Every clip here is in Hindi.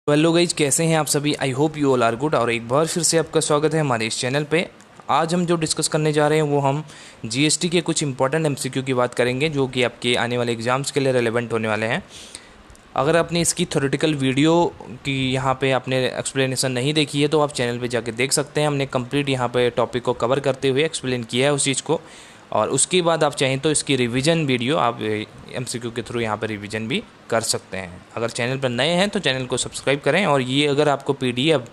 हेलो गाइज, कैसे हैं आप सभी। I hope you all are good. और एक बार फिर से आपका स्वागत है हमारे इस चैनल पे। आज हम जो डिस्कस करने जा रहे हैं वो हम जीएसटी के कुछ इंपॉर्टेंट एमसीक्यू की बात करेंगे जो कि आपके आने वाले एग्जाम्स के लिए रेलेवेंट होने वाले हैं। अगर आपने इसकी थ्योरेटिकल वीडियो की यहाँ पे आपने एक्सप्लेनेशन नहीं देखी है तो आप चैनल पे जाके देख सकते हैं। हमने कंप्लीट यहाँ पे टॉपिक को कवर करते हुए एक्सप्लेन किया है उस चीज़ को। और उसके बाद आप चाहें तो इसकी रिवीजन वीडियो आप एमसीक्यू के थ्रू यहाँ पर रिवीजन भी कर सकते हैं। अगर चैनल पर नए हैं तो चैनल को सब्सक्राइब करें। और ये अगर आपको पीडीएफ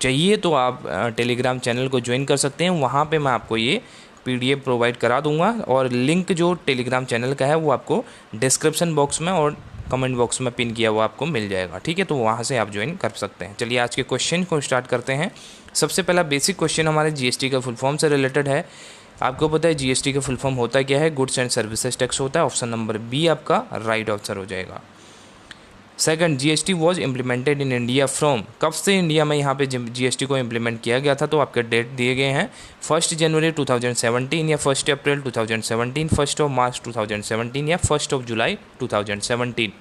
चाहिए तो आप टेलीग्राम चैनल को ज्वाइन कर सकते हैं। वहाँ पे मैं आपको ये पीडीएफ प्रोवाइड करा दूंगा और लिंक जो टेलीग्राम चैनल का है वो आपको डिस्क्रिप्शन बॉक्स में और कमेंट बॉक्स में पिन किया हुआ आपको मिल जाएगा। ठीक है, तो वहाँ से आप ज्वाइन कर सकते हैं। चलिए आज के क्वेश्चन को स्टार्ट करते हैं। सबसे पहला बेसिक क्वेश्चन हमारे जीएसटी का फुल फॉर्म से रिलेटेड है। आपको पता है जीएसटी का फुल फॉर्म होता क्या है? गुड्स एंड सर्विसेज टैक्स होता है। ऑप्शन नंबर बी आपका राइट आंसर हो जाएगा। Second, GST was implemented in India from, कब से इंडिया में यहाँ पे जीएसटी को इम्प्लीमेंट किया गया था? तो आपके डेट दिए गए हैं 1 जनवरी 2017 या 1 अप्रैल 2017, 1 मार्च 2017 या 1 जुलाई 2017।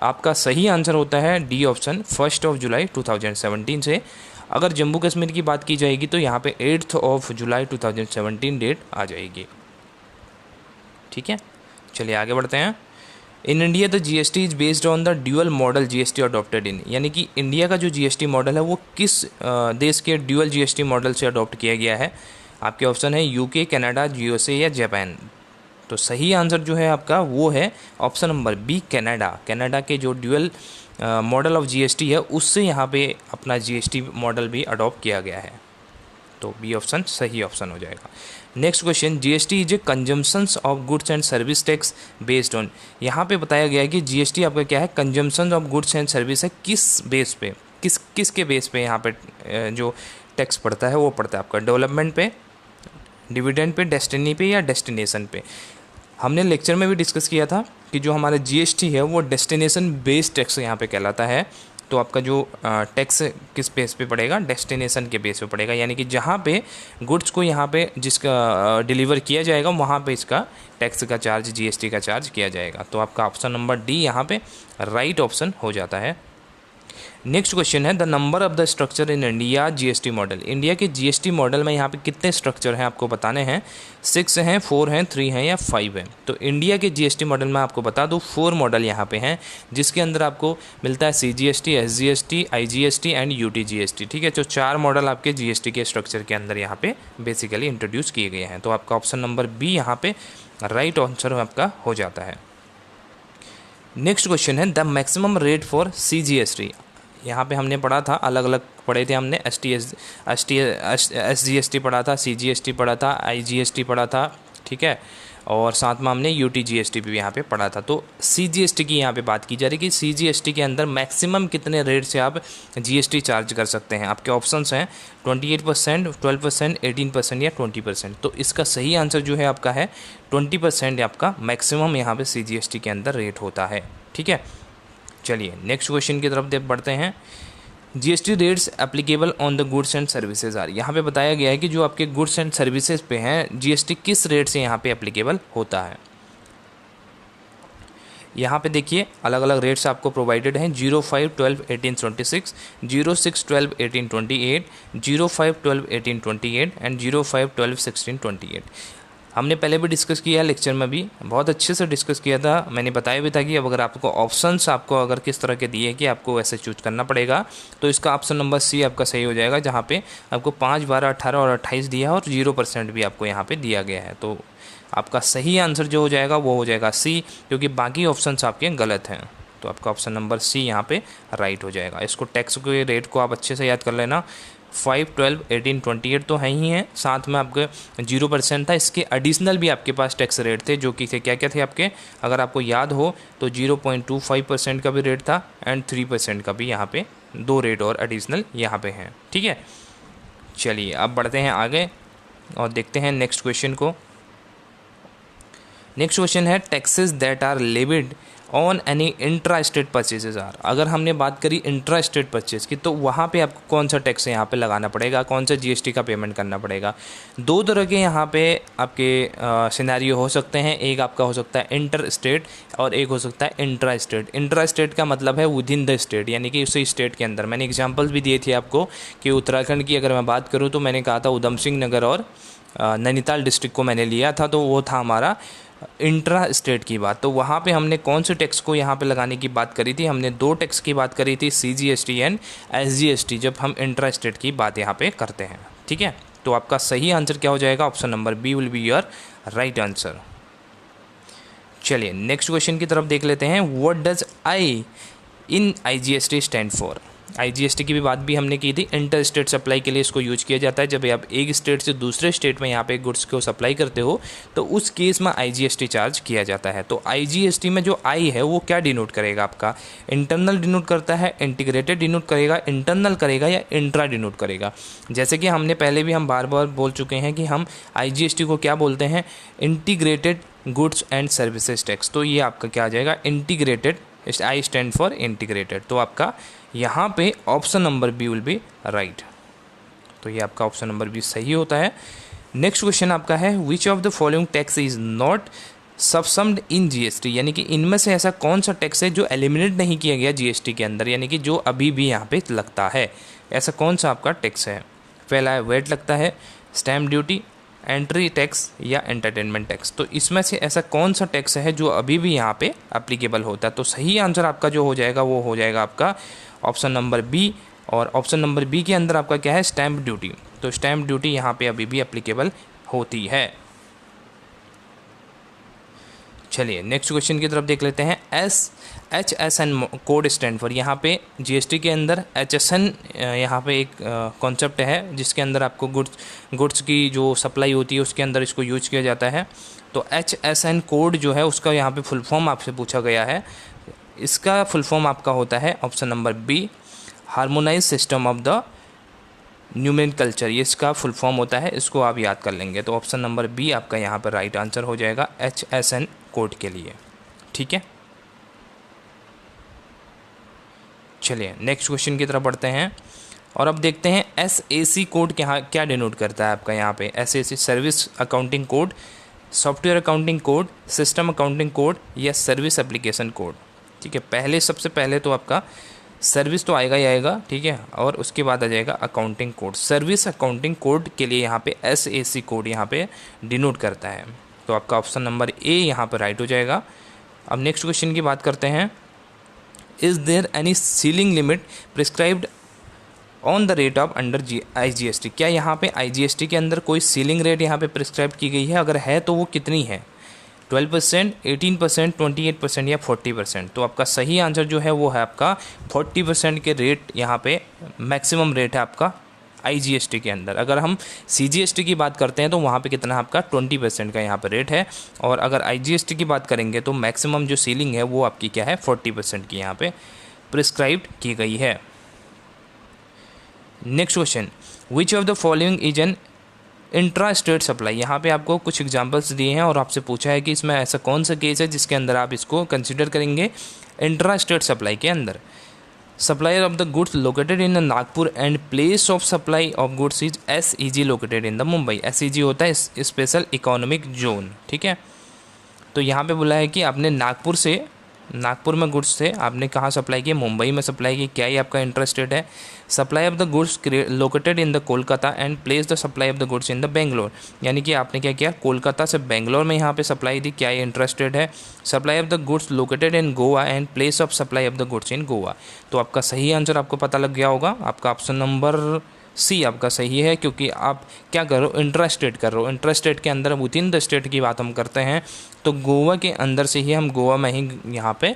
आपका सही आंसर होता है डी ऑप्शन, 1 जुलाई 2017 से। अगर जम्मू कश्मीर की बात की जाएगी तो यहाँ पे 8 जुलाई 2017 डेट आ जाएगी। ठीक है, चलिए आगे बढ़ते हैं। In India the GST is based on the dual model GST adopted in, यानी कि इंडिया का जो जीएसटी मॉडल है वो किस देश के ड्यूअल जीएसटी मॉडल से अडॉप्ट किया गया है? आपके ऑप्शन है यूके, कनाडा, यूएसए या जापान। तो सही आंसर जो है आपका वो है option number B, Canada. Canada के जो ड्यूअल मॉडल ऑफ जीएसटी है उससे यहाँ पे अपना जीएसटी मॉडल भी अडॉप्ट किया गया है। तो बी ऑप्शन सही ऑप्शन हो जाएगा। Next question, GST is a consumptions of goods and service tax based on. यहाँ पे बताया गया है कि जीएसटी आपका क्या है? Consumption of goods and service है। किस बेस पे, किसके बेस पे यहाँ पे जो टैक्स पड़ता है वो पड़ता है आपका डेवलपमेंट पे, डिविडेंड पे, डेस्टिनी पे या डेस्टिनेशन पे। हमने लेक्चर में भी डिस्कस किया था कि जो हमारा जीएसटी है वो डेस्टिनेशन बेस्ड टैक्स यहाँ पे कहलाता है। तो आपका जो टैक्स किस बेस पे पड़ेगा? डेस्टिनेशन के बेस पे पड़ेगा, यानी कि जहाँ पे गुड्स को यहाँ पे जिसका डिलीवर किया जाएगा वहाँ पे इसका टैक्स का चार्ज, जीएसटी का चार्ज किया जाएगा। तो आपका ऑप्शन नंबर डी यहाँ पे राइट ऑप्शन हो जाता है। नेक्स्ट क्वेश्चन है, the number of the structure in India GST model. India के जीएसटी मॉडल में यहाँ पे कितने स्ट्रक्चर हैं आपको बताने हैं? 6 हैं, 4 हैं, 3 हैं या 5 हैं? तो इंडिया के जीएसटी मॉडल में आपको बता दूँ 4 मॉडल यहाँ पे हैं, जिसके अंदर आपको मिलता है CGST, SGST, IGST and UTGST. ठीक है, तो 4 मॉडल आपके जीएसटी के स्ट्रक्चर के अंदर यहाँ पे बेसिकली इंट्रोड्यूस किए गए हैं। तो आपका ऑप्शन नंबर बी यहाँ पे राइट आंसर आपका हो जाता है। नेक्स्ट क्वेश्चन है, the maximum rate for CGST. यहाँ पे हमने पढ़ा था, अलग अलग पढ़े थे हमने, एसजीएसटी पढ़ा था, सीजीएसटी पढ़ा था, आईजीएसटी पढ़ा था। ठीक है, और साथ में हमने यूटीजीएसटी भी यहाँ पे पढ़ा था। तो सीजीएसटी की यहाँ पे बात की जा रही है कि सीजीएसटी के अंदर मैक्सिमम कितने रेट से आप जीएसटी चार्ज कर सकते हैं। आपके ऑप्शंस हैं 28%, 12%, 18% या 20%। तो इसका सही आंसर जो है आपका है 20% आपका मैक्सिमम यहाँ पे सीजीएसटी के अंदर रेट होता है। ठीक है, चलिए नेक्स्ट क्वेश्चन की तरफ बढ़ते हैं। GST rates applicable on the goods and services are. यहाँ पे बताया गया है कि जो आपके गुड्स एंड सर्विसेज पे हैं जीएसटी किस रेट से यहाँ पे एप्लीकेबल होता है। यहाँ पे देखिए अलग अलग रेट्स आपको प्रोवाइडेड हैं। 05, 12, 18, 26, 06, 12, 18, 28, 05, 12, 18, 28 एंड 05, 12, 16, 28। हमने पहले भी डिस्कस किया है, लेक्चर में भी बहुत अच्छे से डिस्कस किया था। मैंने बताया भी था कि अब अगर आपको ऑप्शंस आपको अगर किस तरह के दिए कि आपको वैसे चूज करना पड़ेगा, तो इसका ऑप्शन नंबर सी आपका सही हो जाएगा, जहाँ पे आपको 5, 12, 18 और 28 दिया है और 0% भी आपको यहाँ पे दिया गया है। तो आपका सही आंसर जो हो जाएगा वो हो जाएगा सी, क्योंकि बाकी ऑप्शंस आपके गलत हैं। तो आपका ऑप्शन नंबर सी यहाँ पे राइट हो जाएगा। इसको टैक्स के रेट को आप अच्छे से याद कर लेना। 5, 12, 18, 28 तो है ही है, साथ में आपके 0% था। इसके एडिशनल भी आपके पास टैक्स रेट थे, जो कि थे क्या क्या थे आपके, अगर आपको याद हो तो 0.25% का भी रेट था एंड 3% का भी यहाँ पे 2 रेट और एडिशनल यहाँ पे हैं। ठीक है, चलिए अब बढ़ते हैं आगे और देखते हैं नेक्स्ट क्वेश्चन को। नेक्स्ट क्वेश्चन है, taxes that are levied on any intra state purchases are. अगर हमने बात करी इंट्रा स्टेट परचेज की, तो वहाँ पे आपको कौन सा टैक्स यहाँ पे लगाना पड़ेगा, कौन सा जीएसटी का पेमेंट करना पड़ेगा। दो तरह के यहाँ पे आपके सिनेरियो हो सकते हैं। एक आपका हो सकता है इंटर स्टेट और एक हो सकता है इंट्रा स्टेट। इंट्रा स्टेट का मतलब है विद इन द स्टेट, यानी कि उसी स्टेट के अंदर। मैंने एग्जाम्पल्स भी दिए थे आपको कि उत्तराखंड की अगर मैं बात करूँ तो मैंने कहा था उधम सिंह नगर और नैनीताल डिस्ट्रिक्ट को मैंने लिया था, तो वो था हमारा इंट्रा स्टेट की बात। तो वहाँ पे हमने कौन से टैक्स को यहाँ पे लगाने की बात करी थी, हमने दो टैक्स की बात करी थी, CGST एंड SGST, जब हम इंट्रा स्टेट की बात यहाँ पे करते हैं। ठीक है, तो आपका सही आंसर क्या हो जाएगा, option number B will be your right answer. चलिए नेक्स्ट क्वेश्चन की तरफ देख लेते हैं। What does I in IGST stand for. IGST की भी बात भी हमने की थी। इंटर स्टेट सप्लाई के लिए इसको यूज किया जाता है। जब आप एक स्टेट से दूसरे स्टेट में यहाँ पे गुड्स को सप्लाई करते हो तो उस केस में IGST चार्ज किया जाता है। तो IGST में जो आई है वो क्या डिनोट करेगा, आपका इंटरनल डिनोट करता है, इंटीग्रेटेड डिनोट करेगा, इंटरनल करेगा या इंट्रा डिनोट करेगा। जैसे कि हमने पहले भी हम बार बार बोल चुके हैं कि हम IGST को क्या बोलते हैं, integrated goods and services tax. तो ये आपका क्या आ जाएगा, integrated, I stand for integrated. तो आपका यहाँ पे option number B will be right. तो ये आपका ऑप्शन नंबर बी सही होता है। नेक्स्ट क्वेश्चन आपका है, which of the following tax is not subsumed in GST, यानी कि इनमें से ऐसा कौन सा टैक्स है जो एलिमिनेट नहीं किया गया GST के अंदर, यानी कि जो अभी भी यहाँ पे लगता है। ऐसा कौन सा आपका टैक्स है। पहला है वेट लगता है, स्टैम्प ड्यूटी, एंट्री टैक्स या एंटरटेनमेंट टैक्स। तो इसमें से ऐसा कौन सा टैक्स है जो अभी भी यहाँ पे एप्लीकेबल होता है। तो सही आंसर आपका जो हो जाएगा वो हो जाएगा आपका ऑप्शन नंबर बी। और ऑप्शन नंबर बी के अंदर आपका क्या है, स्टैम्प ड्यूटी। तो स्टैम्प ड्यूटी यहाँ पे अभी भी एप्लीकेबल होती है। चलिए नेक्स्ट क्वेश्चन की तरफ देख लेते हैं। HSN code stand for. यहाँ पे GST के अंदर HSN यहाँ पे एक कॉन्सेप्ट है जिसके अंदर आपको गुड्स की जो सप्लाई होती है उसके अंदर इसको यूज किया जाता है। तो HSN कोड जो है उसका यहाँ पे फुल फॉर्म आपसे पूछा गया है। इसका फुल फॉर्म आपका होता है option number B, harmonise system of the numeric culture. ये इसका फुल फॉर्म होता है, इसको आप याद कर लेंगे। तो ऑप्शन नंबर बी आपका यहाँ पर राइट आंसर हो जाएगा HSN कोड के लिए। ठीक है, चलिए नेक्स्ट क्वेश्चन की तरफ बढ़ते हैं और अब देखते हैं SAC कोड क्या डिनोट करता है आपका। यहाँ पे SAC service accounting code, software accounting code, system accounting code या सर्विस एप्लीकेशन कोड। ठीक है, सबसे पहले तो आपका सर्विस तो आएगा ही आएगा, ठीक है, और उसके बाद आ जाएगा accounting code. Service accounting code के लिए यहाँ पे SAC कोड यहाँ पे डिनोट करता है। तो आपका ऑप्शन नंबर ए यहाँ पर राइट हो जाएगा। अब नेक्स्ट क्वेश्चन की बात करते हैं। Is there any ceiling limit prescribed on the rate of under IGST। क्या यहाँ पे IGST के अंदर कोई सीलिंग रेट यहाँ पे प्रिस्क्राइब की गई है, अगर है तो वो कितनी है, 12%, 18%, 28% या 40%। तो आपका सही आंसर जो है वो है आपका 40% के रेट यहाँ पे मैक्सिमम रेट है आपका IGST के अंदर। अगर हम CGST की बात करते हैं तो वहाँ पे कितना आपका 20% का यहाँ पे रेट है, और अगर IGST की बात करेंगे तो मैक्सिमम जो सीलिंग है वो आपकी क्या है 40% की यहाँ पे प्रिस्क्राइब्ड की गई है। Next question, which of the following is an intra state supply. यहाँ पे आपको कुछ एग्जांपल्स दिए हैं और आपसे पूछा है कि इसमें ऐसा कौन सा केस है जिसके अंदर आप इसको कंसिडर करेंगे इंट्रा स्टेट सप्लाई के अंदर। Supplier of the goods located in Nagpur and place of supply of goods is SEG located in the Mumbai. SEG होता है स्पेशल इकोनॉमिक जोन। ठीक है, तो यहाँ पे बोला है कि आपने नागपुर में गुड्स थे, आपने कहाँ सप्लाई किए, मुंबई में सप्लाई की। क्या ये आपका इंट्रा स्टेट है। Supply of the goods located in the Kolkata and place the supply of the goods in the Bangalore. यानी कि आपने क्या किया, कोलकाता से बेंगलोर में यहाँ पे सप्लाई दी। क्या ये इंट्रा स्टेट है। Supply of the goods located in Goa and place of supply of the goods in Goa. तो आपका सही आंसर आपको पता लग गया होगा, आपका ऑप्शन नंबर सी आपका सही है, क्योंकि आप क्या कर रहे हो, इंट्रा स्टेट कर रहे हो। इंट्रा स्टेट के अंदर विद इन द स्टेट की बात हम करते हैं तो गोवा के अंदर से ही हम गोवा में ही यहाँ पे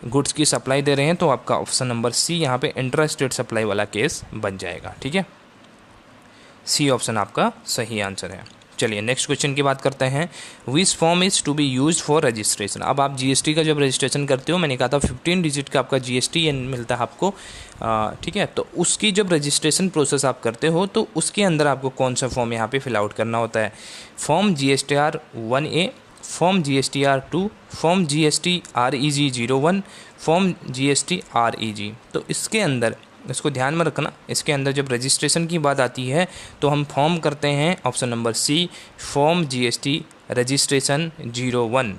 गुड्स की सप्लाई दे रहे हैं। तो आपका ऑप्शन नंबर सी यहाँ पे इंट्रा स्टेट सप्लाई वाला केस बन जाएगा। ठीक है, सी ऑप्शन आपका सही आंसर है। चलिए नेक्स्ट क्वेश्चन की बात करते हैं। Which form is to be used for registration. अब आप GST का जब रजिस्ट्रेशन करते हो, मैंने कहा था 15 डिजिट का आपका GST मिलता है आपको, ठीक है, तो उसकी जब रजिस्ट्रेशन प्रोसेस आप करते हो तो उसके अंदर आपको कौन सा फॉर्म यहाँ पे फिल आउट करना होता है। Form GSTR 1A, form GSTR2, form GSTREG01, form GSTREG। तो इसके अंदर इसको ध्यान में रखना, इसके अंदर जब रजिस्ट्रेशन की बात आती है तो हम फॉर्म करते हैं option number C, form GST registration 01।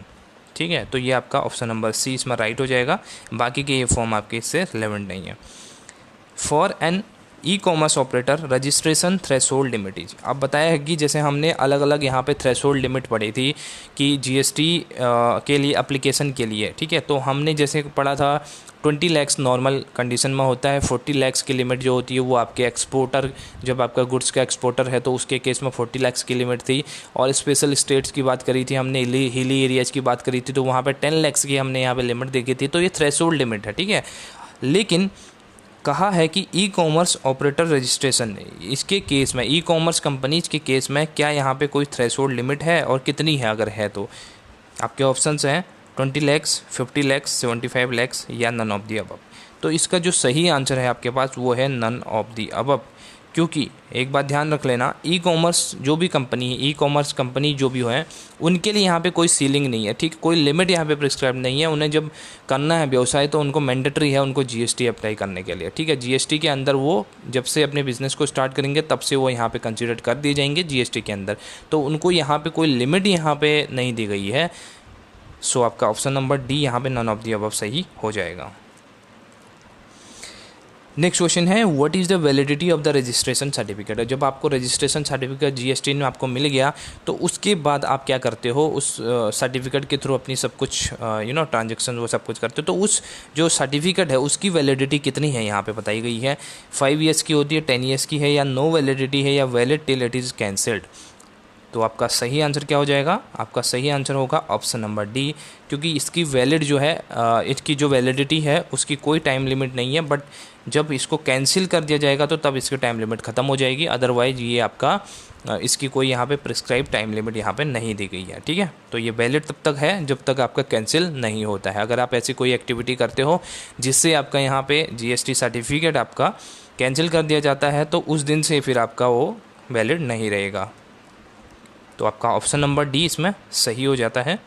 ठीक है, तो ये आपका ऑप्शन नंबर सी इसमें राइट हो जाएगा, बाकी के ये फॉर्म आपके इससे रिलेवेंट नहीं है। For an e commerce operator registration threshold limit is. अब बताया है कि जैसे हमने अलग अलग यहाँ पे थ्रेशोल्ड लिमिट पढ़ी थी कि जीएसटी के लिए एप्लीकेशन के लिए, ठीक है, तो हमने जैसे पढ़ा था 20 लाख नॉर्मल कंडीशन में होता है, 40 लाख की लिमिट जो होती है वो आपके एक्सपोर्टर, जब आपका गुड्स का एक्सपोर्टर है तो उसके केस में 40 लाख की लिमिट थी। और स्पेशल स्टेट्स की बात करी थी हमने, हिली एरियाज़ की बात करी थी, तो वहाँ पे 10 लाख की हमने यहाँ पे लिमिट देखी थी। तो ये थ्रेशोल्ड लिमिट है, ठीक है। लेकिन कहा है कि ई कॉमर्स ऑपरेटर रजिस्ट्रेशन, इसके केस में ई कॉमर्स कंपनीज के केस में क्या यहाँ पे कोई थ्रेशोल्ड लिमिट है और कितनी है, अगर है तो आपके ऑप्शंस हैं 20 लाख, 50 लाख, 75 लाख या नन ऑफ दी अबव। तो इसका जो सही आंसर है आपके पास वो है नन ऑफ दी अबव। क्योंकि एक बात ध्यान रख लेना, ई कॉमर्स जो भी कंपनी है, ई कॉमर्स कंपनी जो भी है, उनके लिए यहाँ पे कोई सीलिंग नहीं है, ठीक, कोई लिमिट यहाँ पे प्रिस्क्राइब नहीं है। उन्हें जब करना है व्यवसाय तो उनको मैंडेटरी है उनको जीएसटी अप्लाई करने के लिए, ठीक है। जीएसटी के अंदर वो जब से अपने बिजनेस को स्टार्ट करेंगे तब से वो यहाँ पे कंसिडर कर दिए जाएंगे जीएसटी के अंदर, तो उनको यहाँ पे कोई लिमिट यहाँ पे नहीं दी गई है। सो आपका ऑप्शन नंबर डी यहाँ पे नन ऑफ दी अबव सही हो जाएगा। नेक्स्ट क्वेश्चन है what is the validity of the registration certificate. जब आपको रजिस्ट्रेशन सर्टिफिकेट जीएसटी में आपको मिल गया तो उसके बाद आप क्या करते हो, उस सर्टिफिकेट के थ्रू अपनी सब कुछ ट्रांजेक्शन वो सब कुछ करते हो। तो उस जो सर्टिफिकेट है उसकी वैलिडिटी कितनी है यहाँ पे बताई गई है, 5 ईयर्स की होती है, 10 ईयर्स की है, या नो वैलिडिटी है, या valid till it is cancelled. तो आपका सही आंसर क्या हो जाएगा, आपका सही आंसर होगा ऑप्शन नंबर डी, क्योंकि इसकी वैलिड जो है इसकी जो वैलिडिटी है उसकी कोई टाइम लिमिट नहीं है, बट जब इसको कैंसिल कर दिया जाएगा तो तब इसकी टाइम लिमिट ख़त्म हो जाएगी। अदरवाइज ये आपका इसकी कोई यहाँ पे प्रिस्क्राइब टाइम लिमिट यहाँ पे नहीं दी गई है, ठीक है। तो ये वैलिड तब तक है जब तक आपका कैंसिल नहीं होता है। अगर आप ऐसी कोई एक्टिविटी करते हो जिससे आपका यहाँ पे जीएसटी सर्टिफिकेट आपका कैंसिल कर दिया जाता है तो उस दिन से फिर आपका वो वैलिड नहीं रहेगा। तो आपका ऑप्शन नंबर डी इसमें सही हो जाता है।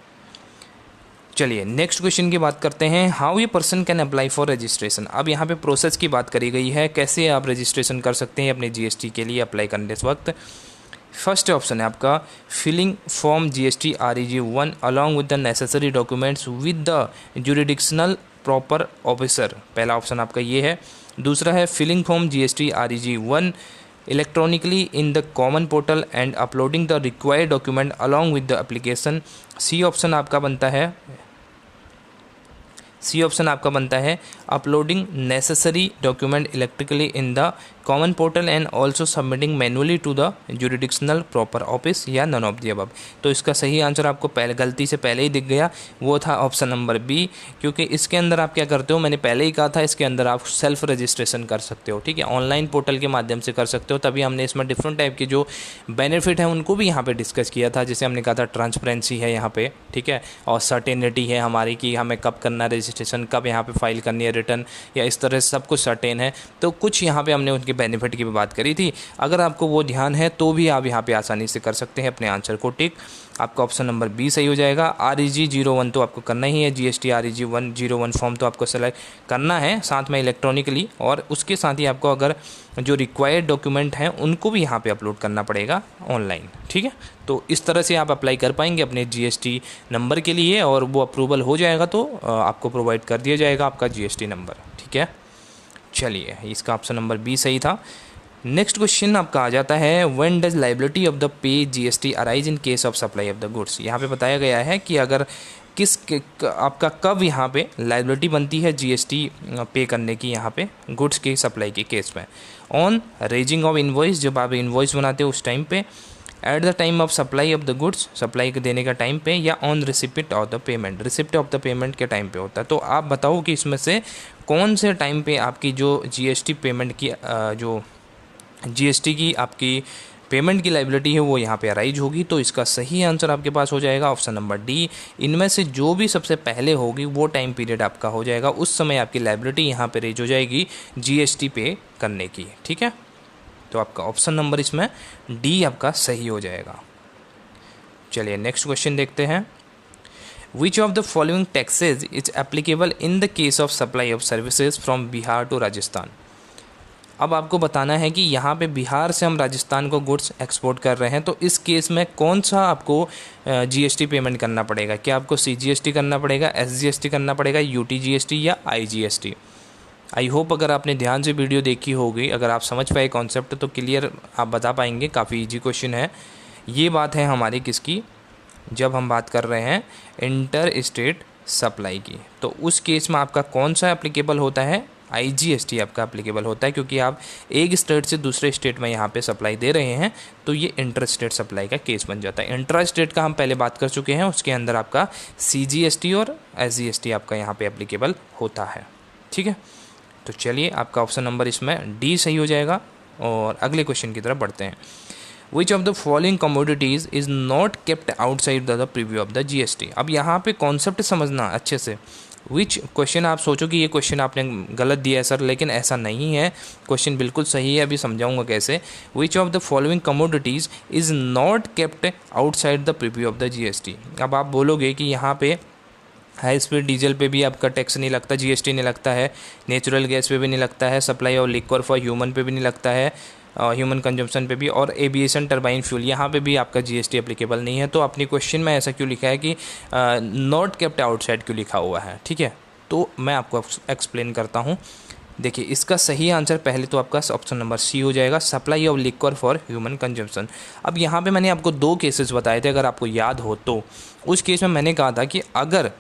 चलिए नेक्स्ट क्वेश्चन की बात करते हैं, how a person can apply for registration. अब यहाँ पे प्रोसेस की बात करी गई है, कैसे आप रजिस्ट्रेशन कर सकते हैं अपने जीएसटी के लिए अप्लाई करने इस वक्त। फर्स्ट ऑप्शन है आपका filling form GSTREG1 along with the necessary documents with the jurisdictional proper officer, पहला ऑप्शन आपका ये है। दूसरा है filling form GSTREG1 electronically in the common portal and uploading the required document along with the application. C option आपका बनता है uploading necessary document electrically in the common portal and also submitting manually to the jurisdictional proper office, या नन ऑफ दी अबव। तो इसका सही आंसर आपको पहले गलती से पहले ही दिख गया, वो था ऑप्शन नंबर बी, क्योंकि इसके अंदर आप क्या करते हो, मैंने पहले ही कहा था इसके अंदर आप सेल्फ रजिस्ट्रेशन कर सकते हो, ठीक है, ऑनलाइन पोर्टल के माध्यम से कर सकते हो। तभी हमने इसमें डिफरेंट टाइप के जो बेनिफिट हैं उनको भी यहाँ पे डिस्कस किया था, जैसे हमने कहा था ट्रांसपेरेंसी है यहाँ पे, ठीक है, और सर्टेनिटी है हमारी कि हमें कब करना है रजिस्ट्रेशन, कब यहाँ पे फाइल करनी है रिटर्न, या इस तरह से सब कुछ सर्टेन है। तो कुछ यहाँ पे हमने उनके बेनिफिट की भी बात करी थी। अगर आपको वो ध्यान है तो भी आप यहाँ पे आसानी से कर सकते हैं अपने आंसर को टिक। आपका ऑप्शन नंबर बी सही हो जाएगा। REG01 तो आपको करना ही है, GSTREG101 फॉर्म तो आपको सेलेक्ट करना है साथ में इलेक्ट्रॉनिकली, और उसके साथ ही आपको अगर जो रिक्वायर्ड डॉक्यूमेंट हैं उनको भी यहाँ पे अपलोड करना पड़ेगा ऑनलाइन, ठीक है। तो इस तरह से आप अप्लाई कर पाएंगे अपने GST नंबर के लिए, और वो अप्रूवल हो जाएगा तो आपको प्रोवाइड कर दिया जाएगा आपका GST नंबर, ठीक है। चलिए इसका ऑप्शन नंबर बी सही था। नेक्स्ट क्वेश्चन आपका आ जाता है when does liability of the pay GST arise in case of supply of the goods. यहाँ पे बताया गया है कि अगर आपका कब यहाँ पे लाइबिलिटी बनती है GST पे करने की यहाँ पे गुड्स की सप्लाई के केस में। ऑन रेजिंग ऑफ इनवॉइस, जब आप इनवॉइस बनाते हो उस टाइम पे, at the time of supply of the goods, supply देने का टाइम पे, या on receipt of the payment, receipt of the payment के टाइम पे होता है। तो आप बताओ कि इसमें से कौन से टाइम पे आपकी जो GST पेमेंट की जो GST की आपकी पेमेंट की लाइबिलिटी है वो यहाँ पे अराइज होगी। तो इसका सही आंसर आपके पास हो जाएगा ऑप्शन नंबर डी। इनमें से जो भी सबसे पहले होगी वो टाइम पीरियड आपका हो जाएगा, उस समय आपकी लाइबिलिटी यहाँ पे रेज हो जाएगी GST पे करने की, ठीक है। तो आपका ऑप्शन नंबर इसमें डी आपका सही हो जाएगा। चलिए नेक्स्ट क्वेश्चन देखते हैं। Which of the following taxes is applicable in the case of supply of services from Bihar to Rajasthan. अब आपको बताना है कि यहाँ पे बिहार से हम राजस्थान को गुड्स एक्सपोर्ट कर रहे हैं, तो इस केस में कौन सा आपको जीएसटी पेमेंट करना पड़ेगा। क्या आपको सीजीएसटी करना पड़ेगा, एसजीएसटी करना पड़ेगा, यूटीजीएसटी या आईजीएसटी। आई होप अगर आपने ध्यान से वीडियो देखी होगी, अगर आप समझ पाए कॉन्सेप्ट तो क्लियर आप बता पाएंगे। काफ़ी इजी क्वेश्चन है। ये बात है हमारी किसकी, जब हम बात कर रहे हैं इंटर स्टेट सप्लाई की, तो उस केस में आपका कौन सा एप्लीकेबल होता है, आईजीएसटी आपका एप्लीकेबल होता है, क्योंकि आप एक स्टेट से दूसरे स्टेट में यहाँ पे सप्लाई दे रहे हैं, तो ये इंटर स्टेट सप्लाई का केस बन जाता है। इंट्रा स्टेट का हम पहले बात कर चुके हैं, उसके अंदर आपका सीजीएसटी और एसजीएसटी आपका यहाँ पे एप्लीकेबल होता है। ठीक है, तो चलिए आपका ऑप्शन नंबर इसमें डी सही हो जाएगा। और अगले क्वेश्चन की तरफ बढ़ते हैं। Which of the following commodities is not kept outside the preview of the GST. अब यहाँ पे कॉन्सेप्ट समझना अच्छे से। विच क्वेश्चन आप सोचो कि ये क्वेश्चन आपने गलत दिया है सर, लेकिन ऐसा नहीं है, क्वेश्चन बिल्कुल सही है, अभी समझाऊंगा कैसे। विच of the following commodities is not kept outside the preview of the GST. अब आप बोलोगे कि यहाँ पे हाई स्पीड डीजल पे भी आपका टैक्स नहीं लगता, जीएसटी नहीं लगता है, नेचुरल गैस पे भी नहीं लगता है, supply of liquor for human पे भी नहीं लगता है, ह्यूमन कंजम्पशन पे भी, और एविएशन टरबाइन फ्यूल यहाँ पे भी आपका जीएसटी एप्लीकेबल नहीं है। तो अपनी क्वेश्चन में ऐसा क्यों लिखा है कि नॉट केप्ट आउटसाइड क्यों लिखा हुआ है। ठीक है, तो मैं आपको एक्सप्लेन करता हूँ। देखिए, इसका सही आंसर पहले तो आपका ऑप्शन नंबर सी हो जाएगा, supply of liquor for human consumption. अब यहाँ पे मैंने आपको 2 केसेस बताए थे, अगर आपको याद हो तो। उस केस में मैंने कहा था कि अगर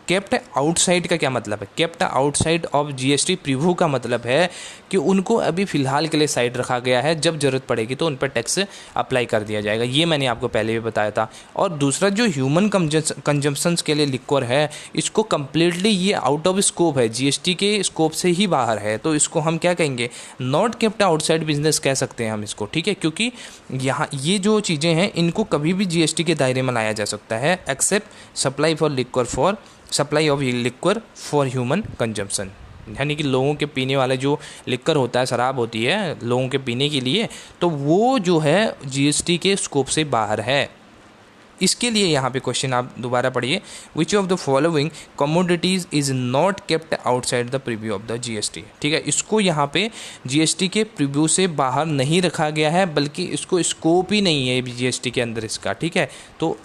केप्ट आउटसाइड का क्या मतलब है, kept outside of GST preview का मतलब है कि उनको अभी फ़िलहाल के लिए साइड रखा गया है, जब ज़रूरत पड़ेगी तो उन पर टैक्स अप्लाई कर दिया जाएगा। ये मैंने आपको पहले भी बताया था। और दूसरा जो ह्यूमन कंजम्पशंस के लिए लिक्वर है, इसको कम्प्लीटली ये आउट ऑफ स्कोप है, जीएसटी के स्कोप से ही बाहर है, तो इसको हम क्या कहेंगे, नॉट केप्ट आउटसाइड बिजनेस कह सकते हैं हम इसको। ठीक है, क्योंकि यहाँ ये जो चीज़ें हैं इनको कभी भी जीएसटी के दायरे में लाया जा सकता है, except supply for liquor for supply of liquor for human consumption, यानी कि लोगों के पीने वाले जो लिक्वर होता है, शराब होती है लोगों के पीने के लिए, तो वो जो है जीएसटी के स्कोप से बाहर है। इसके लिए यहाँ पे क्वेश्चन आप दोबारा पढ़िए, विच of the following commodities is not kept outside the preview of the GST. ठीक है, इसको यहाँ पे जीएसटी के प्रीव्यू से बाहर नहीं रखा गया है, बल्कि इसको स्कोप ही नहीं है जीएसटी के अंदर इसका। ठीक है, तो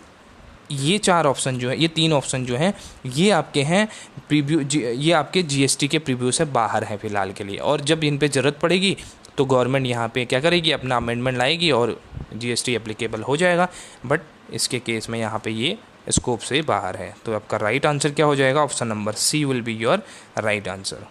ये 4 ऑप्शन जो है, ये 3 ऑप्शन जो हैं, ये आपके हैं प्रीव्यू, ये आपके जीएसटी के प्रीव्यू से बाहर है फ़िलहाल के लिए। और जब इन पे ज़रूरत पड़ेगी तो गवर्नमेंट यहाँ पे क्या करेगी, अपना अमेंडमेंट लाएगी और जीएसटी एप्लीकेबल हो जाएगा। बट इसके केस में यहाँ पे ये स्कोप से बाहर है। तो आपका राइट आंसर क्या हो जाएगा, option number C will be your right answer.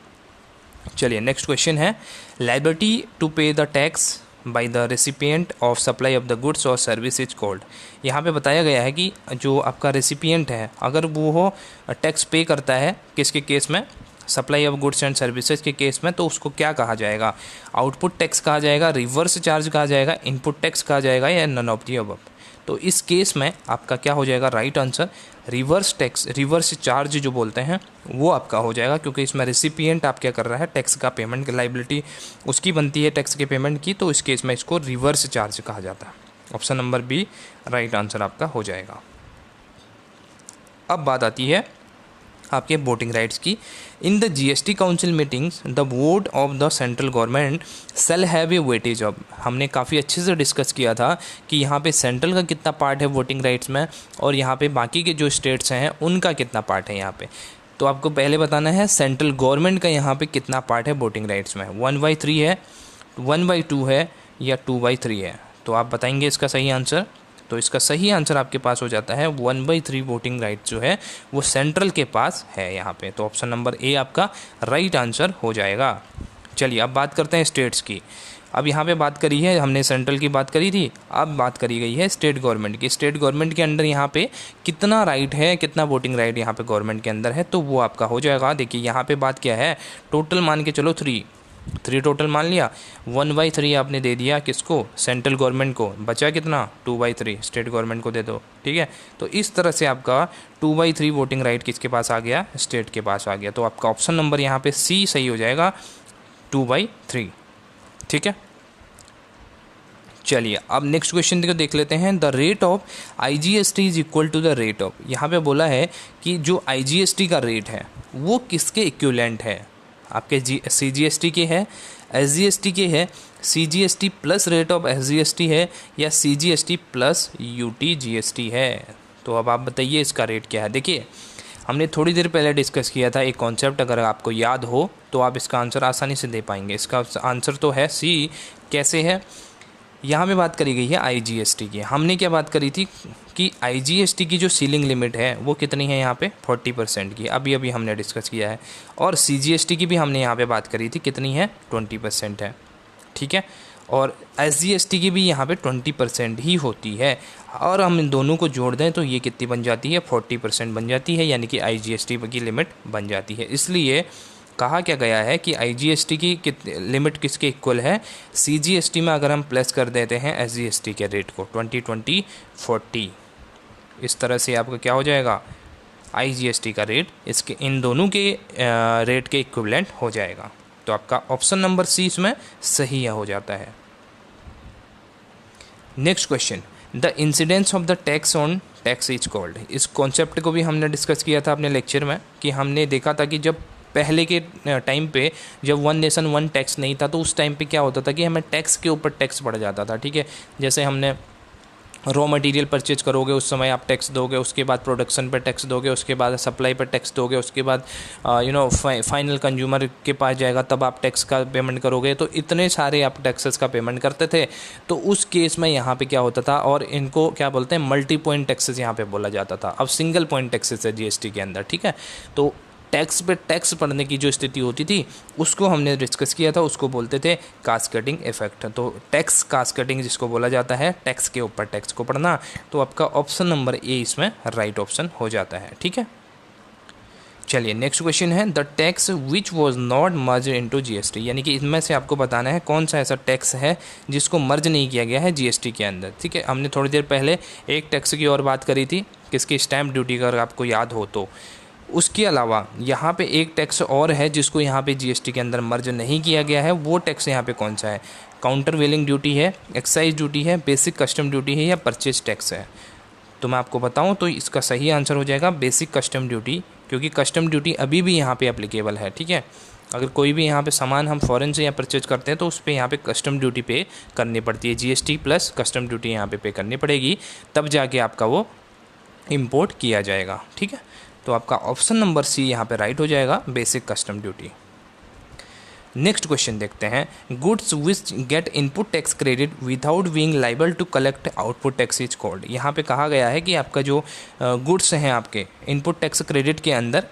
चलिए नेक्स्ट क्वेश्चन है, liability to pay the tax by the recipient of supply of the goods और सर्विस इज कॉल्ड। यहाँ पे बताया गया है कि जो आपका रेसिपिएंट है, अगर वो हो टैक्स पे करता है किसके केस में, supply of goods and services के केस में, तो उसको क्या कहा जाएगा, आउटपुट टैक्स कहा जाएगा, रिवर्स चार्ज कहा जाएगा, इनपुट टैक्स कहा जाएगा, या नन ऑफ द अबव। तो इस केस में आपका क्या हो जाएगा, right answer reverse tax, reverse charge जो बोलते हैं वो आपका हो जाएगा, क्योंकि इसमें रेसिपिएंट आप क्या कर रहा है, टैक्स का पेमेंट की लाइबिलिटी उसकी बनती है टैक्स के पेमेंट की, तो इस केस में इसको रिवर्स चार्ज कहा जाता है। Option number B right answer आपका हो जाएगा। अब बात आती है आपके वोटिंग राइट्स की। In the GST council meetings the vote of the central government shall have a weightage of. हमने काफ़ी अच्छे से डिस्कस किया था कि यहाँ पे सेंट्रल का कितना पार्ट है वोटिंग राइट्स में, और यहाँ पे बाकी के जो स्टेट्स हैं उनका कितना पार्ट है यहाँ पे। तो आपको पहले बताना है सेंट्रल गवर्नमेंट का यहाँ पे कितना पार्ट है वोटिंग राइट्स में, 1/3 है, 1/2 है, या 2/3 है। तो आप बताएंगे इसका सही आंसर। तो इसका सही आंसर आपके पास हो जाता है 1/3 वोटिंग राइट जो है वो सेंट्रल के पास है यहाँ पे। तो ऑप्शन नंबर ए आपका राइट आंसर हो जाएगा। चलिए अब बात करते हैं स्टेट्स की। अब यहाँ पे बात करी है हमने, सेंट्रल की बात करी थी, अब बात करी गई है स्टेट गवर्नमेंट की। स्टेट गवर्नमेंट के अंडर यहाँ पे कितना राइट है, कितना वोटिंग राइट यहाँ पे गवर्नमेंट के अंदर है, तो वो आपका हो जाएगा। देखिए यहाँ पे बात क्या है, टोटल मान के चलो 3 टोटल मान लिया, 1/3 आपने दे दिया किसको, सेंट्रल गवर्नमेंट को, बचा कितना 2/3 स्टेट गवर्नमेंट को दे दो। ठीक है, तो इस तरह से आपका 2/3 वोटिंग राइट किसके पास आ गया, स्टेट के पास आ गया। तो आपका ऑप्शन नंबर यहाँ पे सी सही हो जाएगा, 2/3। ठीक है, चलिए अब नेक्स्ट क्वेश्चन को देख लेते हैं। The rate of IGST is equal to the rate of, यहाँ पे बोला है कि जो IGST का रेट है वो किसके इक्विवेलेंट है, आपके CGST के है, SGST के है, CGST plus rate of SGST है, या CGST प्लस UTGST है। तो अब आप बताइए इसका रेट क्या है। देखिए हमने थोड़ी देर पहले डिस्कस किया था एक कॉन्सेप्ट, अगर आपको याद हो तो आप इसका आंसर आसानी से दे पाएंगे। इसका आंसर तो है सी। कैसे है, यहाँ पे बात करी गई है IGST की। हमने क्या बात करी थी कि IGST की जो सीलिंग लिमिट है वो कितनी है, यहाँ पे 40% की, अभी अभी हमने डिस्कस किया है। और CGST की भी हमने यहाँ पे बात करी थी, कितनी है, 20% है, ठीक है। और SGST की भी यहाँ पे 20% ही होती है। और हम इन दोनों को जोड़ दें तो ये कितनी बन जाती है, 40% बन जाती है, यानी कि IGST की लिमिट बन जाती है। इसलिए कहा क्या गया है कि IGST की लिमिट किसके इक्वल है, CGST में अगर हम प्लस कर देते हैं SGST के रेट को 20-20-40, इस तरह से आपका क्या हो जाएगा, IGST का रेट इसके इन दोनों के रेट के इक्विवेलेंट हो जाएगा। तो आपका ऑप्शन नंबर सी इसमें सही हो जाता है। Next question, the incidence of the tax on tax is called. इस कॉन्सेप्ट को भी हमने डिस्कस किया था अपने लेक्चर में, कि हमने देखा था कि जब पहले के टाइम पे जब वन नेशन वन टैक्स नहीं था तो उस टाइम पे क्या होता था कि हमें टैक्स के ऊपर टैक्स पड़ जाता था, ठीक है। जैसे हमने रॉ मटेरियल परचेज करोगे उस समय आप टैक्स दोगे, उसके बाद प्रोडक्शन पर टैक्स दोगे, उसके बाद सप्लाई पर टैक्स दोगे, उसके बाद फाइनल कंज्यूमर के पास जाएगा तब आप टैक्स का पेमेंट करोगे। तो इतने सारे आप टैक्सेस का पेमेंट करते थे। तो उस केस में यहाँ पे क्या होता था, और इनको क्या बोलते हैं, मल्टी पॉइंट टैक्सेस यहाँ पे बोला जाता था। अब सिंगल पॉइंट टैक्सेस है GST के अंदर, ठीक है। तो टैक्स पे टैक्स पड़ने की जो स्थिति होती थी उसको हमने डिस्कस किया था, उसको बोलते थे कास्केडिंग इफेक्ट। तो टैक्स कास्केडिंग जिसको बोला जाता है, टैक्स के ऊपर टैक्स को पढ़ना। तो आपका ऑप्शन नंबर ए इसमें राइट ऑप्शन हो जाता है, ठीक है। चलिए नेक्स्ट क्वेश्चन है, the tax which was not merge into GST, यानी कि इनमें से आपको बताना है कौन सा ऐसा टैक्स है जिसको मर्ज नहीं किया गया है GST के अंदर, ठीक है। हमने थोड़ी देर पहले एक टैक्स की और बात करी थी, किसकी, स्टैम्प ड्यूटी का, अगर आपको याद हो तो। उसके अलावा यहाँ पे एक टैक्स और है जिसको यहाँ पे GST के अंदर मर्ज नहीं किया गया है। वो टैक्स यहाँ पे कौन सा है, काउंटर वेलिंग ड्यूटी है, एक्साइज ड्यूटी है, बेसिक कस्टम ड्यूटी है, या परचेज टैक्स है। तो मैं आपको बताऊँ तो इसका सही आंसर हो जाएगा बेसिक कस्टम ड्यूटी, क्योंकि कस्टम ड्यूटी अभी भी यहाँ पे एप्लीकेबल है, ठीक है। अगर कोई भी यहाँ पे सामान हम फॉरेन से यहाँ परचेज करते हैं तो उस पर यहाँ पे कस्टम ड्यूटी पे करनी पड़ती है, GST प्लस कस्टम ड्यूटी यहाँ पे करनी पड़ेगी, तब जाके आपका वो इम्पोर्ट किया जाएगा, ठीक है। तो आपका ऑप्शन नंबर सी यहाँ पे राइट हो जाएगा, basic custom duty. Next question देखते हैं, goods which get input tax credit without being liable to collect output tax is called. यहाँ पे कहा गया है कि आपका जो गुड्स हैं आपके इनपुट टैक्स क्रेडिट के अंदर,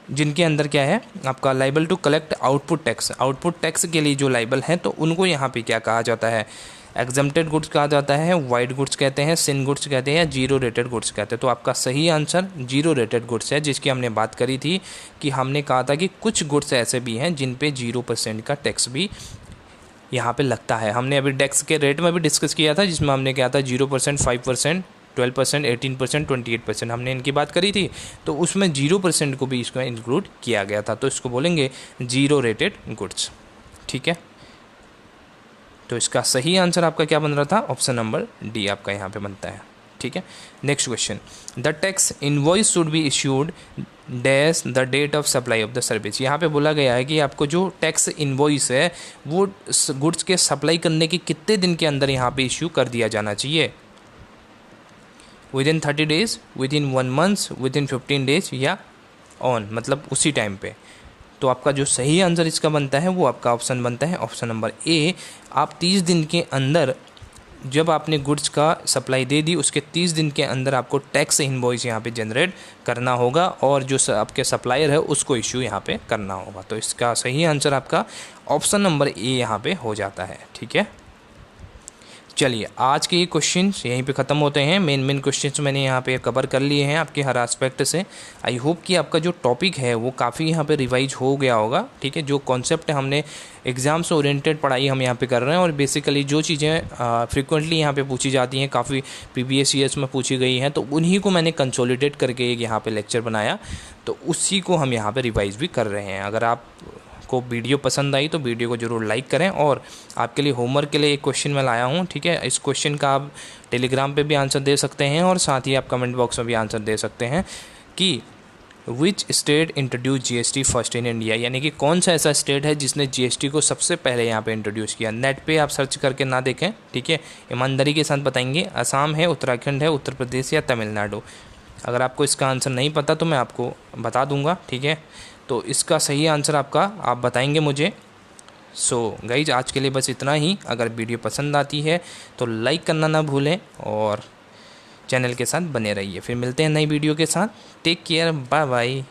जिनके अंदर क्या है आपका liable to collect output tax के लिए जो लाइबल हैं, तो उनको यहाँ पे क्या कहा जाता है, एग्जम्प्टेड गुड्स कहा जाता है, वाइट गुड्स कहते हैं, सिन गुड्स कहते हैं, या जीरो रेटेड गुड्स कहते हैं। तो आपका सही आंसर जीरो रेटेड गुड्स है, जिसकी हमने बात करी थी कि हमने कहा था कि कुछ गुड्स ऐसे भी हैं जिन पे 0% का टैक्स भी यहाँ पे लगता है। हमने अभी टैक्स के रेट में भी डिस्कस किया था, जिसमें हमने कहा था 0%, 5%, 12%, 18%, 28% हमने इनकी बात करी थी। तो उसमें 0% को भी इसको इंक्लूड किया गया था, तो इसको बोलेंगे जीरो रेटेड गुड्स, ठीक है। तो इसका सही आंसर आपका क्या बन रहा था, ऑप्शन नंबर डी आपका यहाँ पे बनता है, ठीक है। Next question, the tax invoice should be issued dash the date of supply of the service. यहाँ पे बोला गया है कि आपको जो टैक्स इनवॉइस है वो गुड्स के सप्लाई करने के कितने दिन के अंदर यहाँ पे इश्यू कर दिया जाना चाहिए, within 30 days, within 1 month, within 15 days, या ऑन मतलब उसी टाइम पे। तो आपका जो सही आंसर इसका बनता है वो आपका ऑप्शन बनता है ऑप्शन नंबर ए। आप 30 दिन के अंदर, जब आपने गुड्स का सप्लाई दे दी उसके 30 दिन के अंदर आपको टैक्स इनवॉइस यहाँ पे जनरेट करना होगा, और जो आपके सप्लायर है उसको इश्यू यहाँ पे करना होगा। तो इसका सही आंसर आपका ऑप्शन नंबर ए यहाँ पे हो जाता है, ठीक है। चलिए आज के ये क्वेश्चंस यहीं पे ख़त्म होते हैं। मेन क्वेश्चंस मैंने यहाँ पे कवर कर लिए हैं आपके हर एस्पेक्ट से। आई होप कि आपका जो टॉपिक है वो काफ़ी यहाँ पे रिवाइज हो गया होगा, ठीक है। जो कॉन्सेप्ट हमने एग्ज़ाम से ओरिएंटेड पढ़ाई हम यहाँ पे कर रहे हैं, और बेसिकली जो चीज़ें फ्रिक्वेंटली यहाँ पे पूछी जाती हैं, काफ़ी प्रीवियस ईयर्स में पूछी गई हैं, तो उन्हीं को मैंने कंसोलिडेट करके एक यहाँ पर लेक्चर बनाया, तो उसी को हम यहाँ पर रिवाइज भी कर रहे हैं। अगर आप आपको वीडियो पसंद आई तो वीडियो को ज़रूर लाइक करें। और आपके लिए होमवर्क के लिए एक क्वेश्चन मैं लाया हूँ, ठीक है। इस क्वेश्चन का आप टेलीग्राम पे भी आंसर दे सकते हैं और साथ ही आप कमेंट बॉक्स में भी आंसर दे सकते हैं कि which state introduce GST first in India, यानी कि कौन सा ऐसा स्टेट है जिसने जीएसटी को सबसे पहले यहाँ पे इंट्रोड्यूस किया। नेट पे आप सर्च करके ना देखें, ठीक है। ईमानदारी के साथ बताएंगे, असम है, उत्तराखंड है, उत्तर प्रदेश या तमिलनाडु। अगर आपको इसका आंसर नहीं पता तो मैं आपको बता दूंगा, ठीक है। तो इसका सही आंसर आपका आप बताएंगे मुझे। सो गाइज आज के लिए बस इतना ही। अगर वीडियो पसंद आती है तो लाइक करना ना भूलें और चैनल के साथ बने रहिए। फिर मिलते हैं नई वीडियो के साथ। Take care, bye bye.